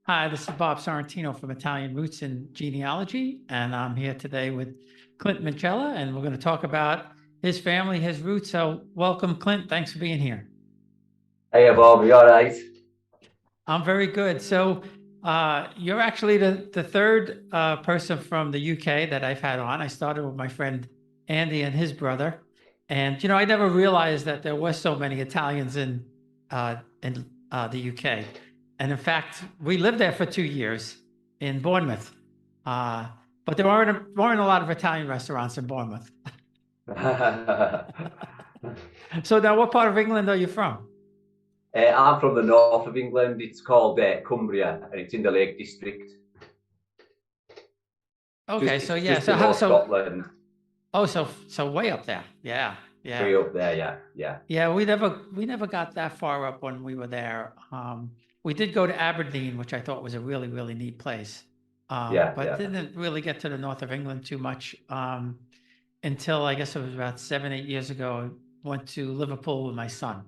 Hi, this is Bob Sorrentino from Italian Roots and Genealogy, and I'm here today with Clint Minchella, and we're going to talk about his family, his roots. So, welcome, Clint. Thanks for being here. Hey Bob, you all right? I'm very good. So, you're actually the third person from the UK that I've had on. I started with my friend Andy and his brother, and I never realized that there were so many Italians in the UK. And in fact, we lived there for 2 years in Bournemouth, uh, but there weren't a lot of Italian restaurants in Bournemouth. So now, what part of England are you from? I'm from the north of England. It's called Cumbria, and it's in the Lake District, Okay, just so yeah, just so how below so? Scotland, Oh, so way up there. Yeah, yeah. way up there. Yeah, yeah, Yeah, we never got that far up when we were there. We did go to Aberdeen, which I thought was a really, really neat place. yeah, But yeah, didn't really get to the north of England too much until I guess it was about 7, 8 years ago. I went to Liverpool with my son.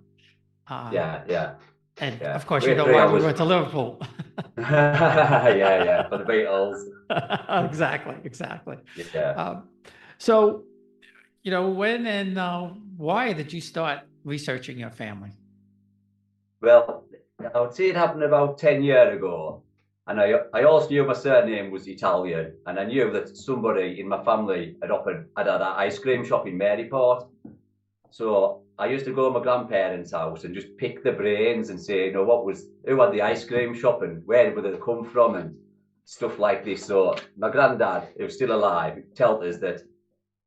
Uh, yeah, yeah, and yeah. of course, you We're know three why we hours. went to Liverpool. Yeah, yeah, for the Beatles. Exactly, exactly. Yeah. Um, so, when and why did you start researching your family? Well, I would say it happened about 10 years ago, and I also knew my surname was Italian, and I knew that somebody in my family had an ice cream shop in Maryport. So I used to go to my grandparents' house and just pick the brains and say, who had the ice cream shop and where did they come from and stuff like this. So my granddad, who's still alive, told us that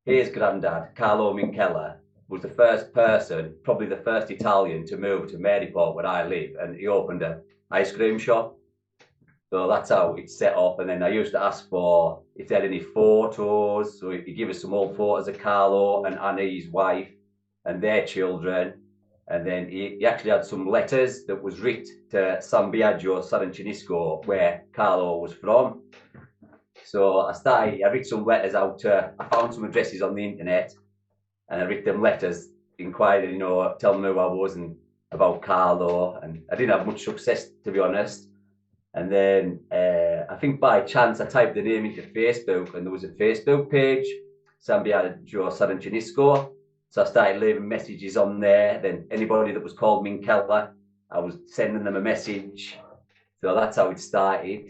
his granddad, Carlo Minchella, was the first person, probably the first Italian to move to Maryport where I live, and he opened an ice cream shop. So that's how it's set up. And then I used to ask for if they had any photos. So he gave us some old photos of Carlo and Annie, his wife, and their children. And then he actually had some letters that was written to San Biagio, Saracinisco, where Carlo was from. So I wrote some letters out. I found some addresses on the internet, and I wrote them letters, inquiring, telling them who I was and about Carlo. And I didn't have much success, to be honest. And then I think by chance I typed the name into Facebook, and there was a Facebook page, San Biagio Saracinisco. So I started leaving messages on there. Then anybody that was called Minchella, I was sending them a message. So that's how it started.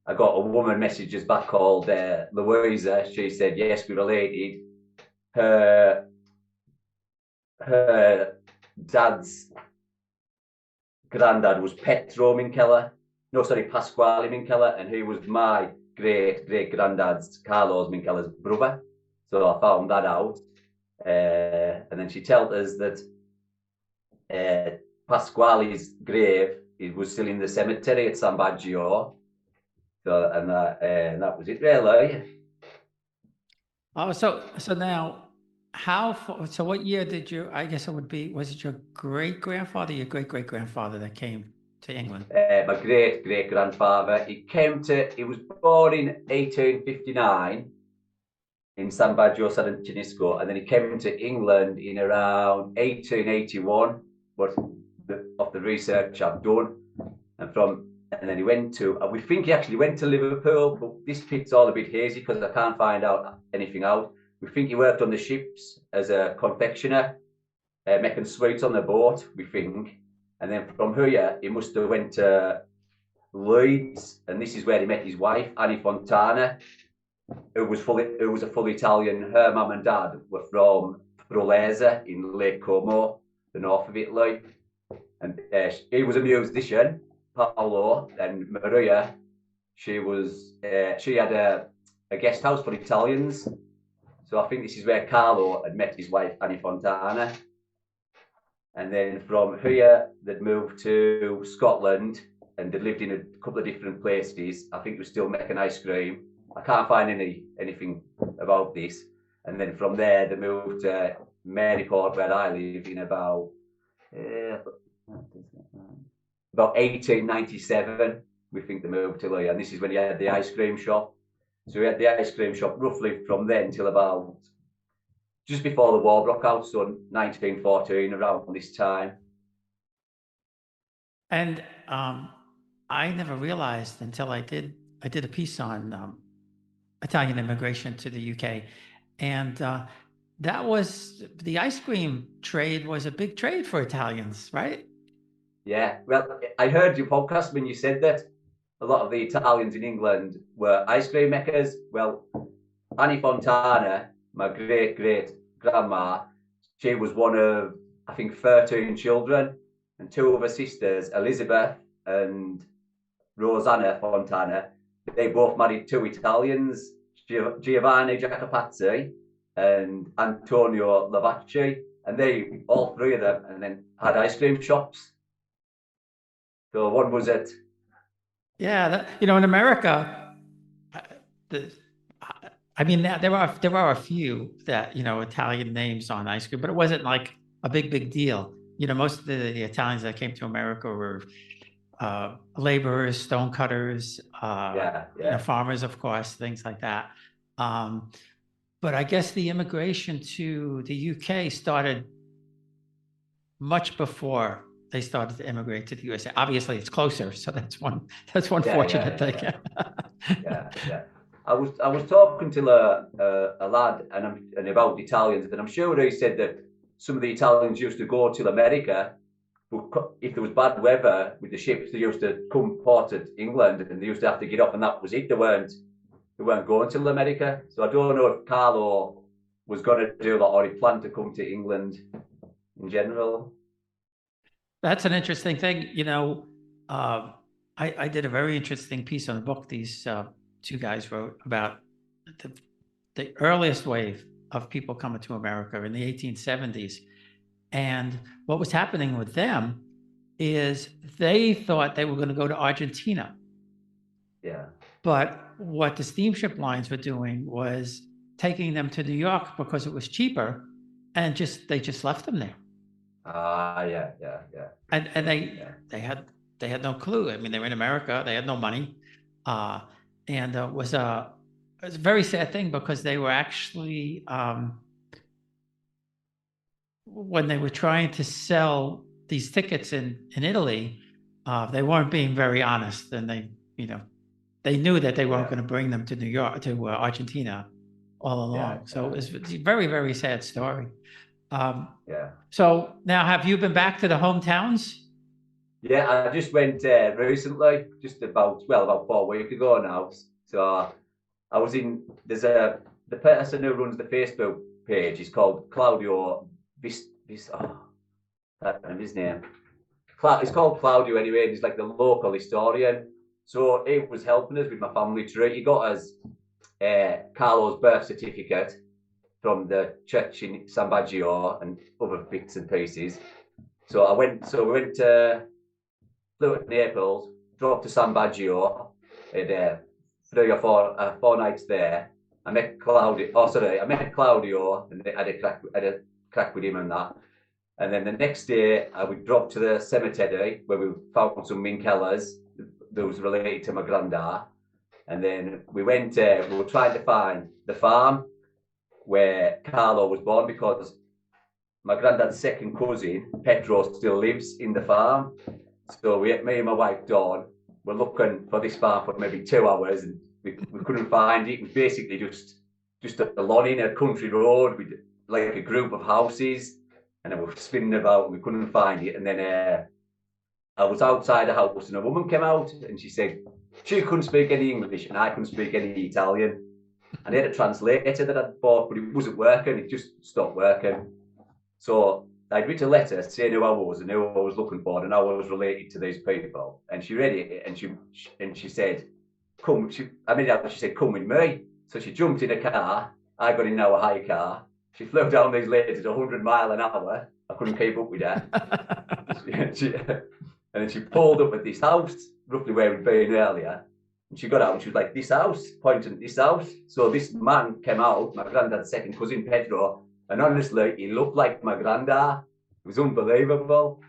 I got a woman messages back called Louisa. She said, yes, we're related. Her, her dad's granddad was Petro Minchella. No, sorry, Pasquale Minchella, and he was my great granddad's Carlos Minchella's brother. So I found that out. And then she told us that Pasquale's grave was still in the cemetery at San Biagio. So and that was it really. Oh, so now, how far, so what year did you, I guess it would be, was it your great grandfather, your great great grandfather that came to England? My great grandfather. He was born in 1859 in San Biagio Saracinisco, and then he came to England in around 1881. But of the research I've done, and then he went to. We think he actually went to Liverpool, but this pit's all a bit hazy because I can't find out anything out. We think he worked on the ships as a confectioner, making sweets on the boat. We think, and then from here he must have went to Leeds, and this is where he met his wife Annie Fontana, who was a full Italian. Her mum and dad were from Prolese in Lake Como, the north of Italy, and he was a musician. Paolo and Maria, she had a guest house for Italians. So I think this is where Carlo had met his wife Annie Fontana. And then from here, they'd moved to Scotland and they lived in a couple of different places. I think they were still making ice cream. I can't find anything about this. And then from there, they moved to Maryport, where I live, in about 1897. We think they moved to Leigh, and this is when he had the ice cream shop. So he had the ice cream shop roughly from then till about just before the war broke out, so 1914, around this time. And I never realized until I did a piece on Italian immigration to the UK, and that was the ice cream trade was a big trade for Italians, right? Yeah, well, I heard your podcast when you said that a lot of the Italians in England were ice cream makers. Well, Annie Fontana, my great great grandma, she was one of, I think, 13 children, and two of her sisters, Elizabeth and Rosanna Fontana, they both married two Italians, Giovanni Jacopazzi and Antonio Lavacci, and they, all three of them, and then had ice cream shops. So one was at, Yeah, in America, uh, the, I mean, there are a few that Italian names on ice cream, but it wasn't like a big deal. Most of the Italians that came to America were laborers, stonecutters, yeah, yeah, farmers, of course, things like that. Um, but I guess the immigration to the UK started much before they started to immigrate to the USA. Obviously, it's closer, so that's one yeah, fortunate yeah, thing. yeah, yeah, yeah. I was talking to a lad and about Italians, and I'm sure he said that some of the Italians used to go to America, but if there was bad weather with the ships, they used to come port at England, and they used to have to get off, and that was it. They weren't going to America. So I don't know if Carlo was going to do that, or he planned to come to England in general. That's an interesting thing. Uh, I did a very interesting piece on the book these two guys wrote about the, the earliest wave of people coming to America in the 1870s. And what was happening with them is they thought they were going to go to Argentina. Yeah, But what the steamship lines were doing was taking them to New York because it was cheaper, and they just left them there. yeah, yeah, yeah, And yeah, they had no clue. I mean, they were in America, they had no money, uh, and it was a very sad thing because they were actually when they were trying to sell these tickets in Italy, they weren't being very honest, and they knew that they weren't yeah, going to bring them to New York to Argentina all yeah, along. So yeah, it's a very very sad story. Um, yeah. so now, have you been back to the hometowns? Yeah, I just went recently, just about 4 weeks ago now. So I was in. The person who runs the Facebook page is called Claudio oh, that and his name. It's called Claudio anyway, and he's like the local historian. So he was helping us with my family tree. He got us Carlo's birth certificate from the church in San Biagio and other bits and pieces. So we went to flew to Naples, drove to San Biagio, and 3 or 4 nights there. I met Claudio. Oh, sorry, I met Claudio, and I had a crack with him and that. And then the next day, we drove to the cemetery where we found some Minchellas that was related to my granddad. And then we went. We were trying to find the farm where Carlo was born because my granddad's second cousin Pedro still lives in the farm. So me and my wife Dawn were looking for this farm for maybe 2 hours, and we couldn't find it. And basically just a lawn in a country road with like a group of houses, and then we were spinning about and we couldn't find it. And then I was outside the house, and a woman came out, and she said she couldn't speak any English and I couldn't speak any Italian. And I had a translator that I'd bought, but it wasn't working. It just stopped working. So I'd written a letter saying who I was and who I was looking for and how I was related to these people. And she read it, and she said, "Come." She said, "Come with me." So she jumped in a car. I got in our high car. She flew down these lanes at 100 miles an hour. I couldn't keep up with her. And then she pulled up at this house, roughly where we'd been earlier. And she got out and she was like, "This house," pointing at this house. So this man came out, my granddad's second cousin, Pedro, and honestly, he looked like my granddad. It was unbelievable.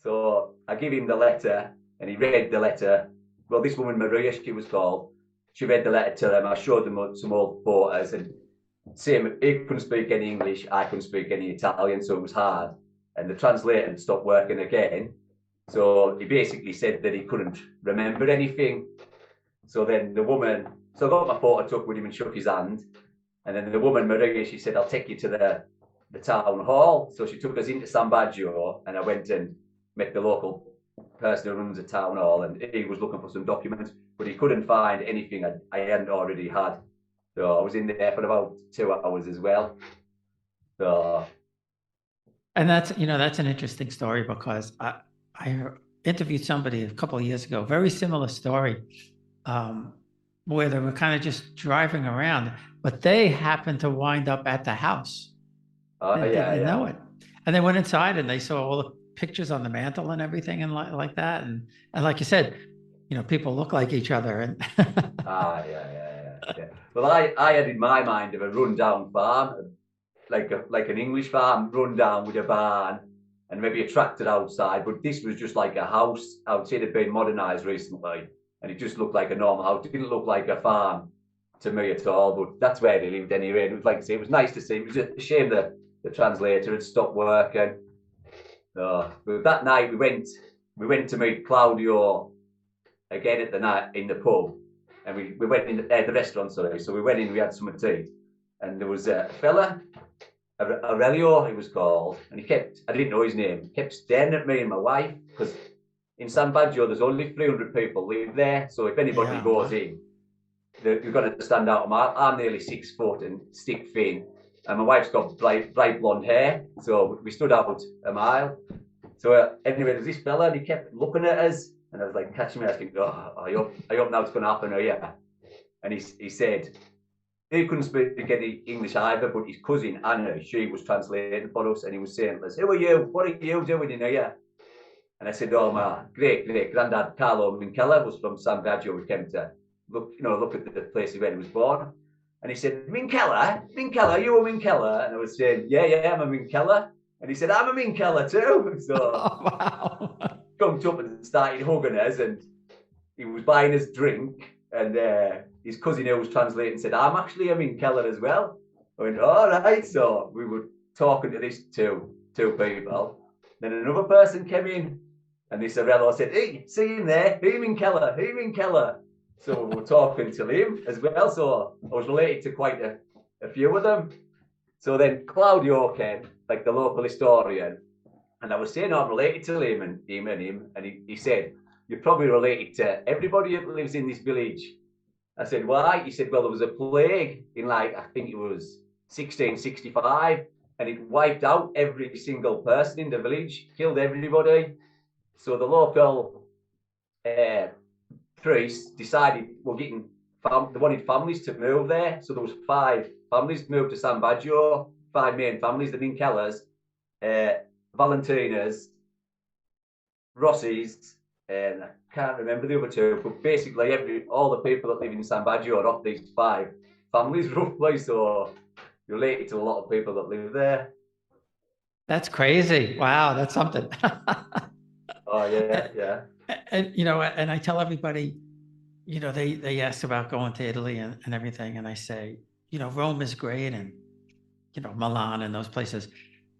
So I gave him the letter, and he read the letter. Well, this woman, Maria, she was called. She read the letter to them. I showed them some old photos, and same, he couldn't speak any English, I couldn't speak any Italian, so it was hard. And the translator stopped working again. So he basically said that he couldn't remember anything. So then the woman, so I got my photo took with him and shook his hand. And then the woman, Maria, she said, I'll take you to the town hall. So she took us into San Biagio, and I went and met the local person who runs the town hall, and he was looking for some documents, but he couldn't find anything I hadn't already had. So I was in there for about 2 hours as well. So, And that's an interesting story because I interviewed somebody a couple of years ago, very similar story, where they were kind of just driving around, but they happened to wind up at the house. They didn't know it. And they went inside and they saw all the pictures on the mantle and everything and like that. And like you said, people look like each other. And yeah. Well, I had in my mind of a rundown farm, like an English farm, run down with a barn and maybe a tractor outside. But this was just like a house. I would say it had been modernised recently, and it just looked like a normal house. It didn't look like a farm to me at all. But that's where they lived anyway. And it was like I say, it was nice to see. It was a shame that the translator had stopped working. But that night we went to meet Claudio again at the night in the pub, and we went in the restaurant. Sorry, so we went in. We had something to eat, and there was a fella, Aurelio, he was called, and I didn't know his name, kept staring at me and my wife, because in San Biagio there's only 300 people live there, so if anybody goes in, you've got to stand out. I'm nearly 6 foot and stick thin, and my wife's got bright blonde hair, so we stood out a mile. So anyway, there's this fella, and he kept looking at us, and I was like catching me, I was thinking, I hope now it's going to happen here. And he said, he couldn't speak any English either, but his cousin Anna, she was translating for us, and he was saying, "Who are you? What are you doing in here?" And I said, "Oh, my great granddad Carlo Minchella was from San Biagio. We came to look at the place where he was born." And he said, "Minchella, you a Minchella?" And I was saying, "Yeah, I'm a Minchella." And he said, "I'm a Minchella too." So wow. Jumped up and started hugging us, and he was buying us drink. And his cousin who was translating said, "I'm actually a Minchella as well." I went, "All right." So we were talking to these two people. Then another person came in, and this Aurelio said, "Hey, see him there? Hey, Minchella. So we were talking to him as well. So I was related to quite a few of them. So then Claudio came, like the local historian, and I was saying I'm related to him, and he said, "You're probably related to everybody that lives in this village." I said, "Why?" He said, "Well, there was a plague in I think it was 1665, and it wiped out every single person in the village, killed everybody. So the local priests decided they wanted families to move there. So there was 5 families moved to San Biagio, 5 main families, the Minchellas, Valentinas, Rossi's, and I can't remember the other 2, but basically all the people that live in San Biagio are off these 5 families roughly, so you're related to a lot of people that live there. That's crazy. Wow, that's something. Oh yeah. And and I tell everybody, they ask about going to Italy and everything, and I say, Rome is great, and Milan and those places,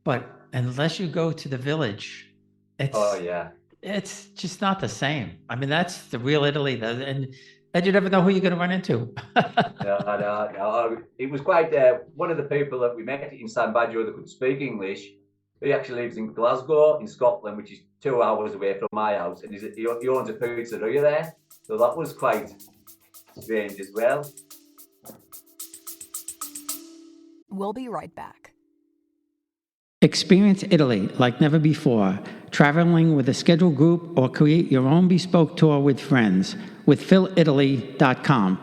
but unless you go to the village, it's just not the same. I mean, that's the real Italy, and you never know who you're going to run into. No. It was quite one of the people that we met in San Biagio that could speak English. He actually lives in Glasgow, in Scotland, which is 2 hours away from my house, and he owns a pizzeria there. So that was quite strange as well. We'll be right back. Experience Italy like never before, traveling with a scheduled group or create your own bespoke tour with friends with philitaly.com.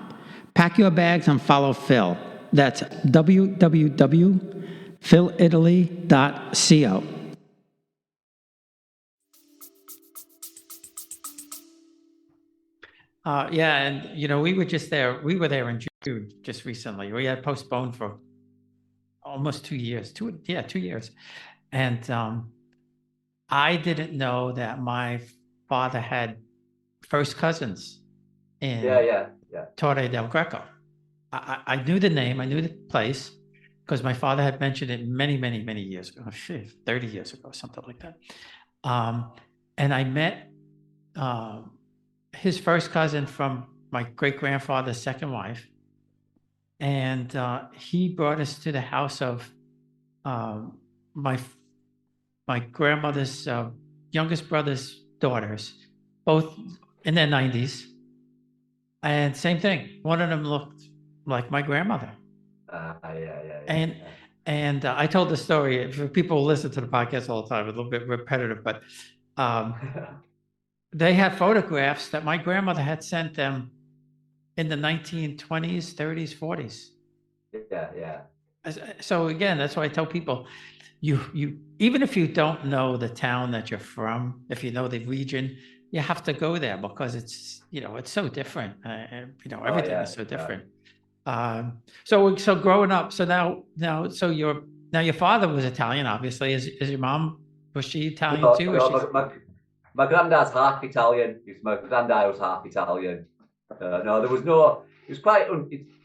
Pack your bags and follow Phil. That's www.philitaly.co. And we were just there. We were there in June just recently. We had postponed for almost 2 years. 2 years. And I didn't know that my father had first cousins in Torre del Greco. I knew the name, I knew the place, because my father had mentioned it many, many, many years ago, 30 years ago, something like that. and I met his first cousin from my great grandfather's second wife, and he brought us to the house of um, my my grandmother's youngest brother's daughters, both in their 90s. And same thing. One of them looked like my grandmother. And I told the story for people who listen to the podcast all the time, a little bit repetitive, but they had photographs that my grandmother had sent them in the 1920s, 30s, 40s. Yeah. So again, that's why I tell people, you even if you don't know the town that you're from, if you know the region, you have to go there because it's it's so different. Everything is so different. So growing up, so now so your father was Italian, obviously. Is your mom, was she Italian too? My granddad's half Italian. My granddad was half Italian. No, there was no. It was quite.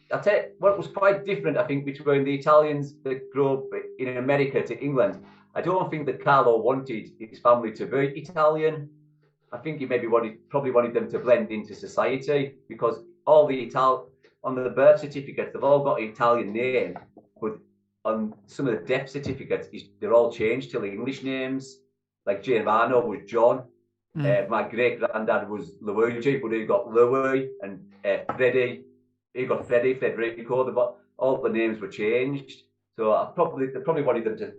I'll tell you what was quite different, I think, between the Italians that grew up in America to England. I don't think that Carlo wanted his family to be Italian. I think he probably wanted them to blend into society, because all the on the birth certificates, they've all got an Italian name, but on some of the death certificates, they're all changed to English names. Like Giovanni was John. My great granddad was Luigi, but he got Louis, and Freddie. He got Freddie, Federico. All the names were changed. So they probably wanted them to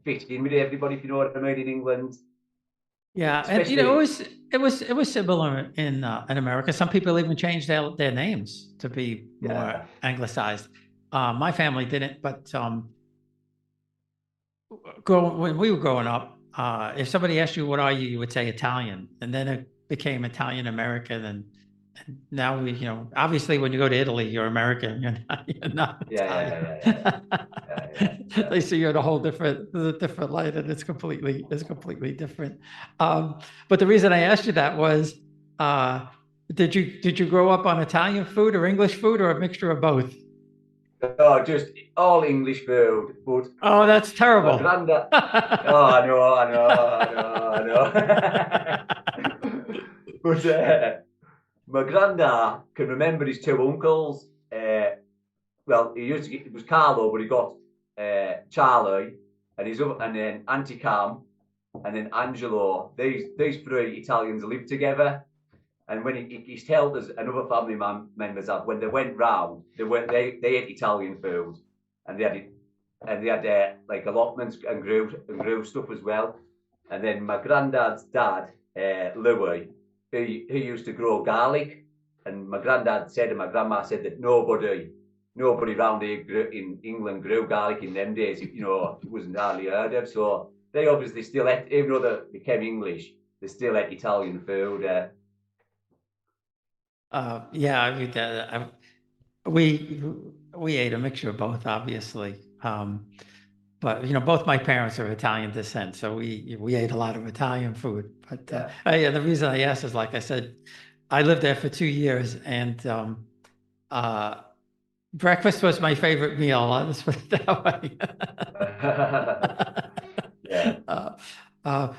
fit in with everybody, if you know what I mean, in England. Yeah, especially, and it was similar in America. Some people even changed their names to be more anglicized. My family didn't, but when we were growing up, if somebody asked you what are you, you would say Italian, and then it became Italian American, and now we, obviously when you go to Italy, you're American, you're not Italian. They see you in a whole different light, and it's completely different. But the reason I asked you that was, did you grow up on Italian food or English food or a mixture of both? Oh, just all English food. But oh, that's terrible. My granddad. Oh, I know. But my granddad can remember his two uncles. Well, it was Carlo, but he got Charlie, and then Auntie Cam, and then Angelo. These three Italians lived together. And when he told us another family members that when they went round, they ate Italian food, and they had allotments and grew stuff as well. And then my granddad's dad, Louis, he used to grow garlic, and my granddad said and my grandma said that nobody round here in England grew garlic in them days. It wasn't hardly heard of. So they obviously still ate, even though they became English, they still ate Italian food. Yeah, I mean, we ate a mixture of both, obviously. But both my parents are Italian descent, so we ate a lot of Italian food. But the reason I asked is, like I said, I lived there for 2 years, and breakfast was my favorite meal. Let's put it that way.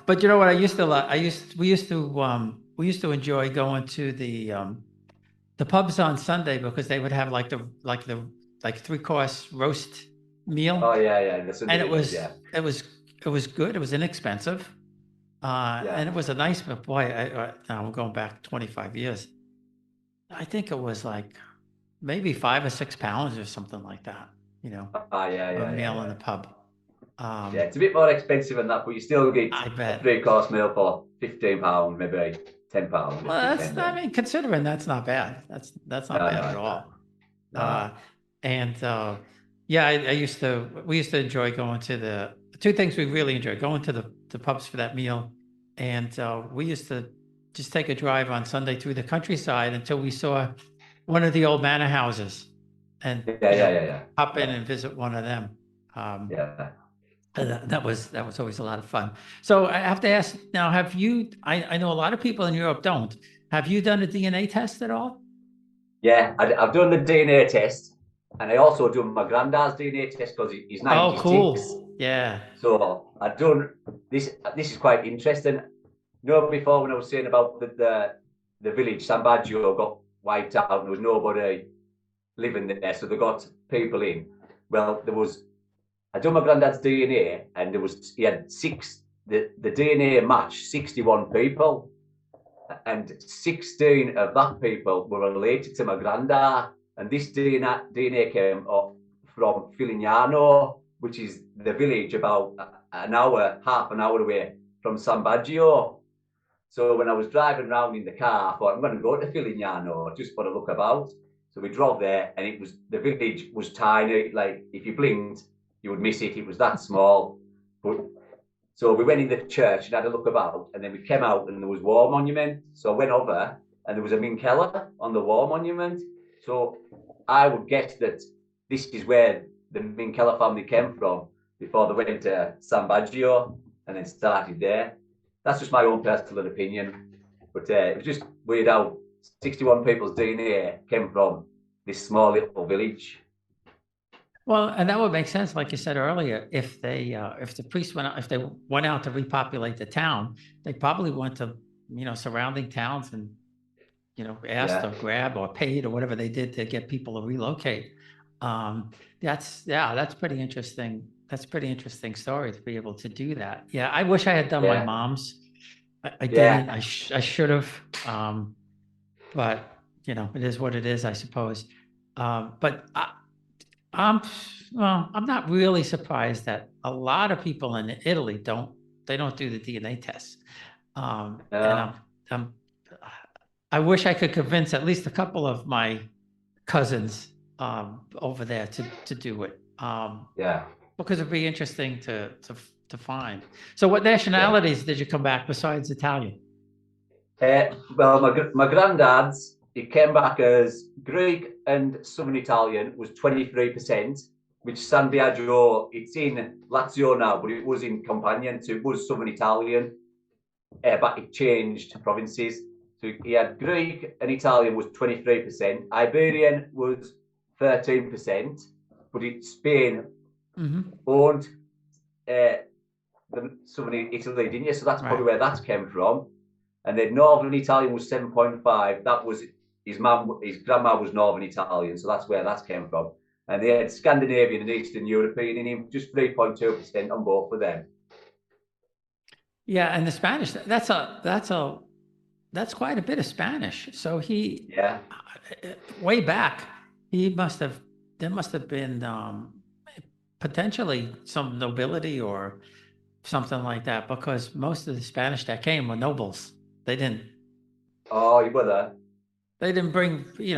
But you know what? We used to enjoy going to the pubs on Sunday, because they would have like the 3-course roast meal. Oh yeah. And it was good. It was inexpensive. And it was a nice, but boy, now I'm going back 25 years. I think it was like maybe 5 or 6 pounds or something like that, a meal in the pub. It's a bit more expensive than that, but you still get a 3-course meal for £15, maybe £10. Well, I mean, considering that's not bad. That's not bad at all. We used to enjoy going to the 2 things we really enjoyed: going to the pubs for that meal, and we used to just take a drive on Sunday through the countryside until we saw one of the old manor houses, and hop in and visit one of them. That was always a lot of fun. So I have to ask now: have you? I know a lot of people in Europe don't. Have you done a DNA test at all? Yeah, I've done the DNA test, and I also done my granddad's DNA test because he's 96. Oh, cool! Yeah. So I've done this. This is quite interesting. no, before when I was saying about the village, San Biagio got wiped out, and there was nobody living there, so they got people in. Well, I done my granddad's DNA, and he had the DNA matched 61 people, and 16 of that people were related to my granddad, and this DNA came from Filignano, which is the village about half an hour away from San Biagio. So when I was driving around in the car, I thought I'm going to go to Filignano just for a look about. So we drove there, and the village was tiny. Like if you blinked, you would miss it. It was that small. So we went in the church and had a look about, and then we came out and there was War Monument. So I went over and there was a Minchella on the War Monument. So I would guess that this is where the Minchella family came from before they went to San Biagio and then started there. That's just my own personal opinion. But it was just weird how 61 people's DNA came from this small little village. Well, and that would make sense, like you said earlier, if the priests if they went out to repopulate the town, they probably went to, surrounding towns and, asked or grabbed or paid or whatever they did to get people to relocate. That's pretty interesting. That's a pretty interesting story to be able to do that. Yeah, I wish I had done my mom's. I didn't. I should have. But it is what it is, I suppose. But I'm not really surprised that a lot of people in Italy don't do the DNA tests. And I wish I could convince at least a couple of my cousins over there to do it. Because it'd be interesting to find. So what nationalities did you come back besides Italian? Well, my granddad's, he came back as Greek and Southern Italian, was 23%, which San Biagio, it's in Lazio now, but it was in Companion, so it was Southern Italian, but it changed provinces. So he had Greek and Italian was 23%, Iberian was 13%, but Spain owned the Southern Italy, didn't you? So that's probably where that came from. And then Northern Italian was 7.5. That was his grandma was Northern Italian, so that's where that came from. And they had Scandinavian and Eastern European in him, just 3.2% on both of them. Yeah, and the Spanish, that's quite a bit of Spanish. So way back, there must have been potentially some nobility or something like that, because most of the Spanish that came were nobles. They didn't. Oh, you were there. They didn't bring, they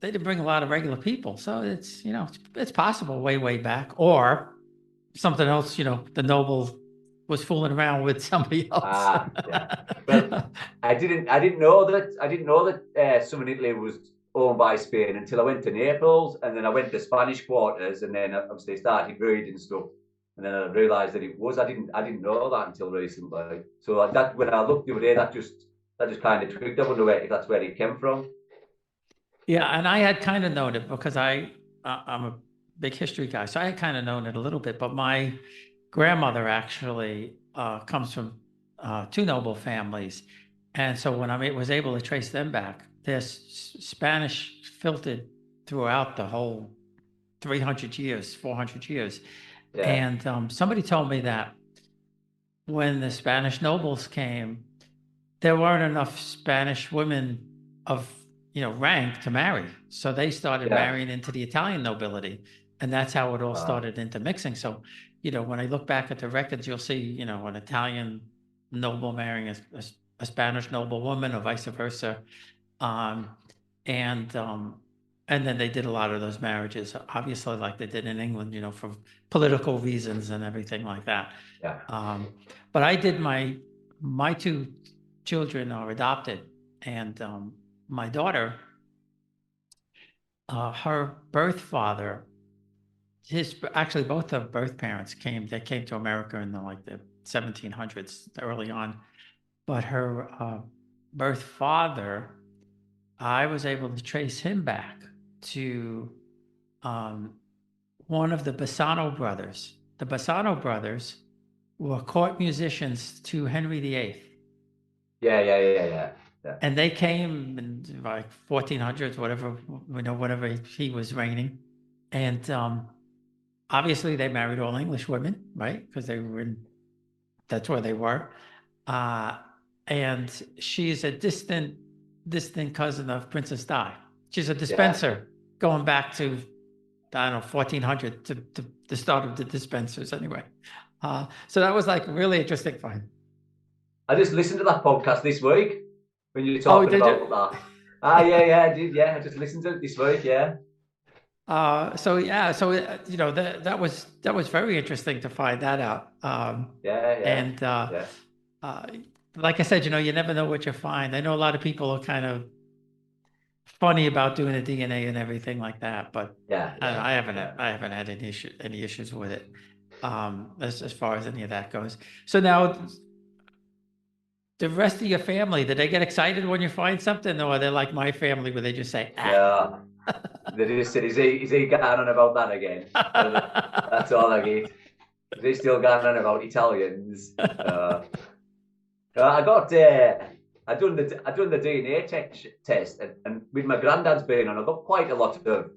didn't bring a lot of regular people. So it's possible way back, or something else. The noble was fooling around with somebody else. Well, I didn't know that Southern Italy was owned by Spain until I went to Naples, and then I went to Spanish quarters, and then obviously started reading stuff. And then I realised that it was. I didn't know that until recently. So that when I looked the other day, that just kind of tweaked. I wonder if that's where it came from. Yeah, and I had kind of known it because I'm a big history guy, so I had kind of known it a little bit. But my grandmother actually comes from two noble families, and so when I was able to trace them back, there's Spanish filtered throughout the whole 300 years, 400 years. And somebody told me that when the Spanish nobles came, there weren't enough Spanish women of rank to marry, so they started marrying into the Italian nobility, and that's how it all started intermixing. So when I look back at the records, you'll see an Italian noble marrying a Spanish noble woman, or vice versa, and then they did a lot of those marriages, obviously, like they did in England, for political reasons and everything like that. But I did my two children are adopted, and my daughter, her birth father, actually both of birth parents came to America in the 1700s, early on. But her birth father, I was able to trace him back to one of the Bassano brothers. The Bassano brothers were court musicians to Henry VIII. Yeah. And they came in like 1400s, whatever, whatever he was reigning. And obviously they married all English women, right? Because that's where they were. Uh, and she's a distant cousin of Princess Di. She's a dispenser going back to, I don't know, 1400 to the start of the dispensers anyway. So that was like really interesting find. I just listened to that podcast this week when you were Oh, talking did about you? that. I did. Yeah, I just listened to it this week. Yeah. So that was very interesting to find that out. And like I said, you never know what you find. I know a lot of people are kind of funny about doing the DNA and everything like that, but I haven't had any issues with it, as far as any of that goes. So now, the rest of your family, did they get excited when you find something, or they're like my family where they just say, Yeah. They just said, is he going on about that again? That's all I get. Is he still going on about Italians? I done the DNA test, and with my granddad's being on, I got quite a lot of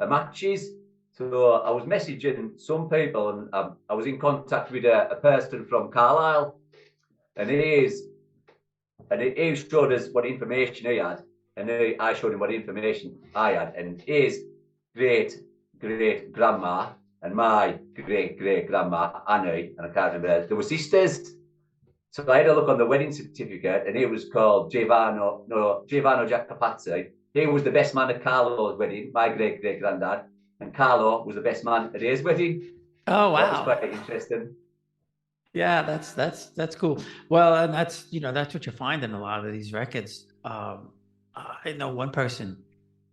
matches. So I was messaging some people, and I was in contact with a person from Carlisle, and he showed us what information he had, and I showed him what information I had, and his great grandma and my great grandma Annie, and I can't remember, they were sisters. So I had a look on the wedding certificate, and it was called Giovanni Jacopazzi. He was the best man at Carlo's wedding, my great granddad, and Carlo was the best man at his wedding. Oh, wow. So that was quite interesting. Yeah, that's cool. Well, and that's what you find in a lot of these records. I know one person,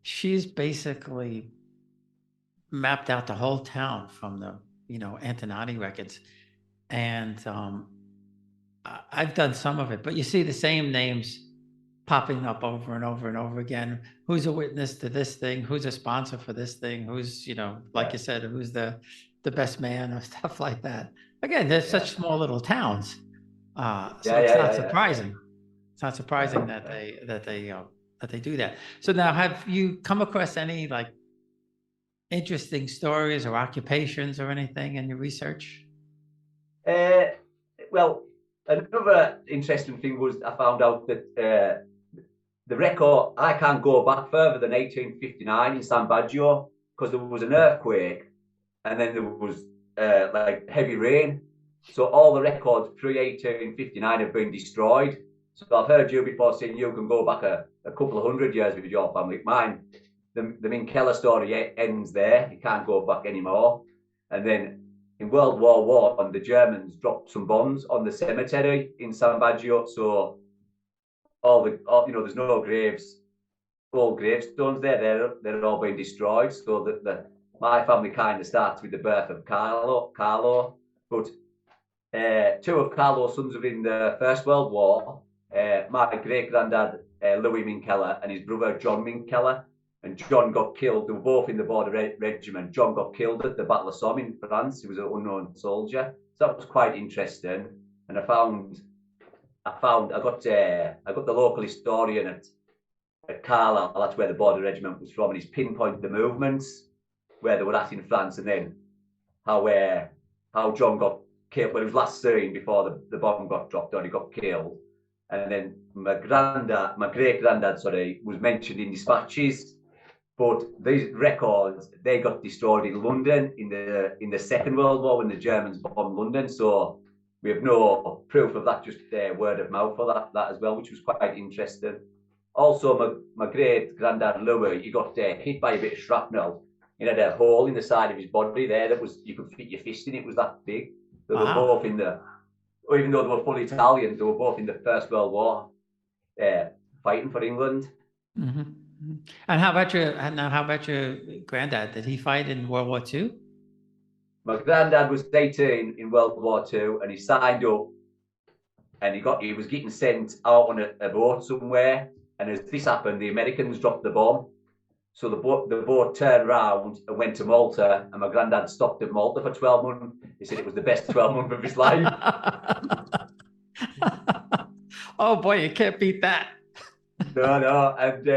she's basically mapped out the whole town from the Antonati records, and I've done some of it, but you see the same names popping up over and over and over again. Who's a witness to this thing? Who's a sponsor for this thing? Who's, like you said, who's the best man or stuff like that. Again, they're such small little towns. So it's not surprising. It's not surprising that they do that. So now, have you come across any like interesting stories or occupations or anything in your research? Well, another interesting thing was I found out that the record, I can't go back further than 1859 in San Biagio, because there was an earthquake and then there was like heavy rain. So all the records pre-1859 have been destroyed. So I've heard you before saying you can go back a couple of hundred years with your family. Mine, the Minchella story ends there. You can't go back anymore. And then in World War I, the Germans dropped some bombs on the cemetery in San Biagio. So there's no old gravestones there. They're all being destroyed. So my family kind of starts with the birth of Carlo. But two of Carlo's sons were in the First World War. My great granddad Louis Minchella and his brother John Minchella, and John got killed. They were both in the border regiment. John got killed at the Battle of Somme in France. He was an unknown soldier. So that was quite interesting. And I got the local historian at Carlisle. That's where the border regiment was from, and he's pinpointed the movements where they were at in France, and then how John got killed. Well, it was last seen before the bomb got dropped on. He got killed, and then my great granddad, was mentioned in dispatches. But these records, they got destroyed in London in the Second World War when the Germans bombed London. So we have no proof of that, just word of mouth for that as well, which was quite interesting. Also, my great granddad Louis, he got hit by a bit of shrapnel. He had a hole in the side of his body there that you could fit your fist in. It was that big. They were both even though they were full Italian, they were both in the First World War, fighting for England. Mm-hmm. And how about your granddad? Did he fight in World War II? My granddad was 18 in World War II, and he signed up, and he was getting sent out on a boat somewhere. And as this happened, the Americans dropped the bomb. So the boat turned around and went to Malta, and my granddad stopped at Malta for 12 months. He said it was the best 12 months of his life. Oh boy, you can't beat that. No. And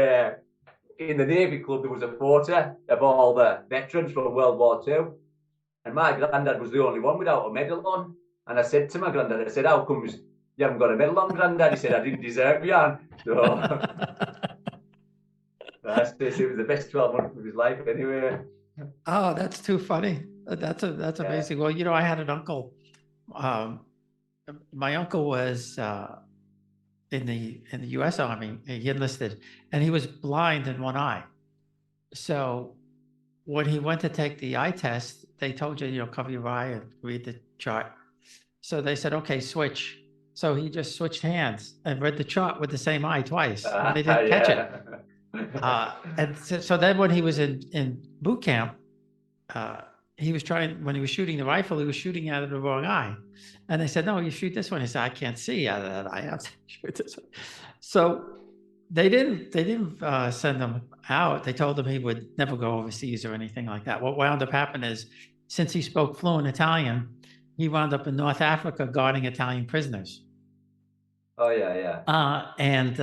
in the Navy Club, there was a photo of all the veterans from World War II. And my granddad was the only one without a medal on. And I said to my granddad, I said, how comes you haven't got a medal on, granddad? He said, I didn't deserve you. So I said it was the best 12 months of his life anyway. Oh, that's too funny. That's amazing. Well, I had an uncle. My uncle was in the U.S. Army. He enlisted, and he was blind in one eye. So when he went to take the eye test, they told you, cover your eye and read the chart. So they said, okay, switch. So he just switched hands and read the chart with the same eye twice, and they didn't catch it. And so then when he was in boot camp, he was when he was shooting the rifle, he was shooting out of the wrong eye. And they said, no, you shoot this one. He said, I can't see out of that eye. I have to shoot this one. So they didn't send him out. They told him he would never go overseas or anything like that. What wound up happening is, since he spoke fluent Italian, he wound up in North Africa guarding Italian prisoners. Oh, yeah. And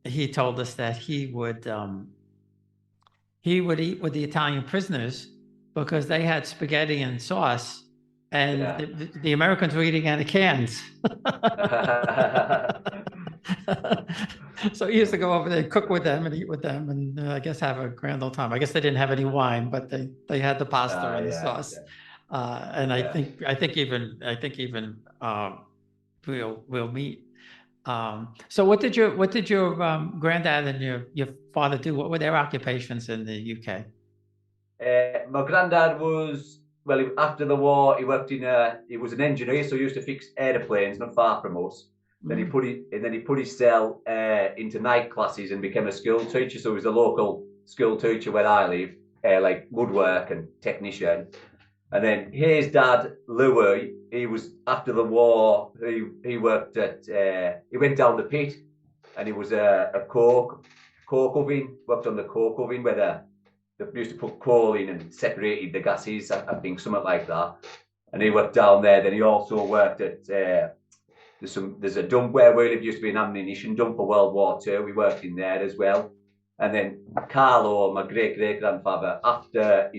he told us that he would eat with the Italian prisoners because they had spaghetti and sauce, and the Americans were eating out of cans. So he used to go over there, cook with them and eat with them, and I guess have a grand old time. I guess they didn't have any wine, but they had the pasta and the sauce. And I think even we'll meet. So what did your granddad and your father do? What were their occupations in the UK? My granddad was, well, after the war, he worked he was an engineer, so he used to fix airplanes not far from us. Then he put his cell into night classes and became a school teacher. So he was a local school teacher where I live, like woodwork and technician. And then his dad, Louis, he was, after the war, he worked at, he went down the pit, and he was a coke oven, worked on the coke oven where they used to put coal in and separated the gases, I think, something like that. And he worked down there. Then he also worked at, there's a dump where we live, used to be an ammunition dump for World War II. We worked in there as well. And then Carlo, my great-great-grandfather, after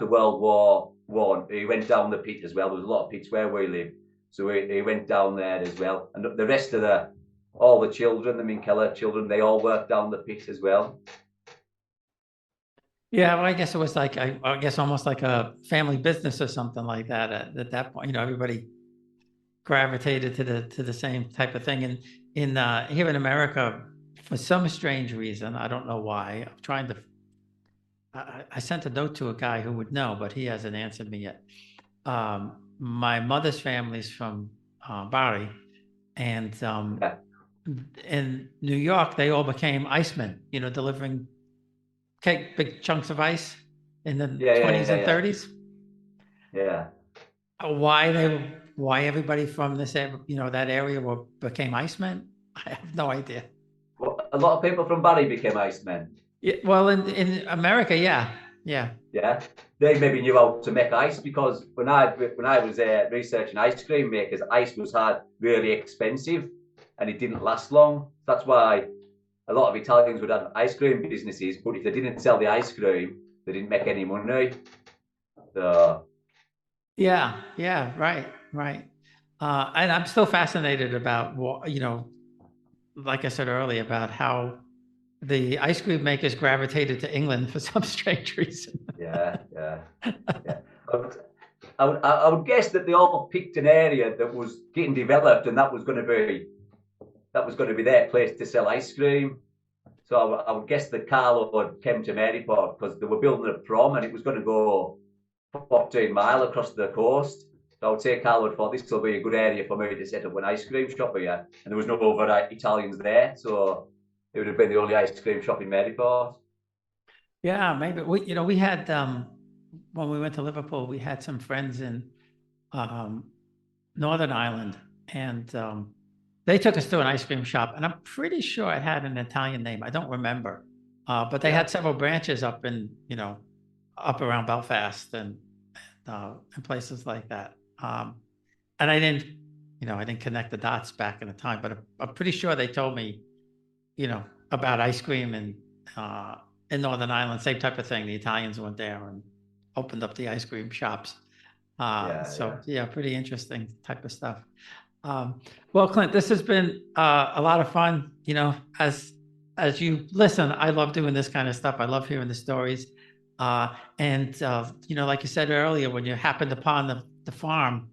World War I, he went down the pit as well. There was a lot of pits where we live. So he went down there as well. And the rest of all the children, the Minchella children, they all worked down the pit as well. Yeah, well, I guess it was like, I guess almost like a family business or something like that at that point. everybody gravitated to the same type of thing. And here in America, for some strange reason, I don't know why, I'm trying to, I sent a note to a guy who would know, but he hasn't answered me yet. My mother's family's from Bari, and in New York, they all became icemen, delivering big chunks of ice in the 20s and 30s. Yeah. Why everybody from this, that area became icemen? I have no idea. Well, a lot of people from Bari became icemen. Yeah, well, in America, yeah. They maybe knew how to make ice, because when I was researching ice cream makers, ice was really expensive and it didn't last long. That's why a lot of Italians would have ice cream businesses, but if they didn't sell the ice cream, they didn't make any money. So yeah, right. And I'm still fascinated about like I said earlier, about how the ice cream makers gravitated to England for some strange reason. Yeah. I would guess that they all picked an area that was getting developed, and that was going to be their place to sell ice cream. So I would guess that Carlo had came to Maryport because they were building a prom, and it was going to go 14 miles across the coast. So I would say Carlo thought this will be a good area for me to set up an ice cream shop here, and there was no other Italians there, so it would have been the only ice cream shop in Maryport. Yeah, maybe we had when we went to Liverpool, we had some friends in Northern Ireland, and they took us to an ice cream shop, and I'm pretty sure it had an Italian name. I don't remember, but they had several branches up up around Belfast and places like that. And I didn't, I didn't connect the dots back in the time, but I'm pretty sure they told me, about ice cream and in Northern Ireland, same type of thing. The Italians went there and opened up the ice cream shops. So yeah, pretty interesting type of stuff. Well, Clint, this has been a lot of fun. As you listen, I love doing this kind of stuff. I love hearing the stories. And like you said earlier, when you happened upon the farm,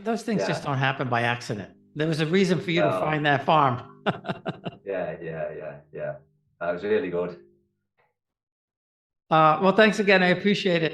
those things just don't happen by accident. There was a reason for you to find that farm. Yeah. That was really good. Well, thanks again. I appreciate it.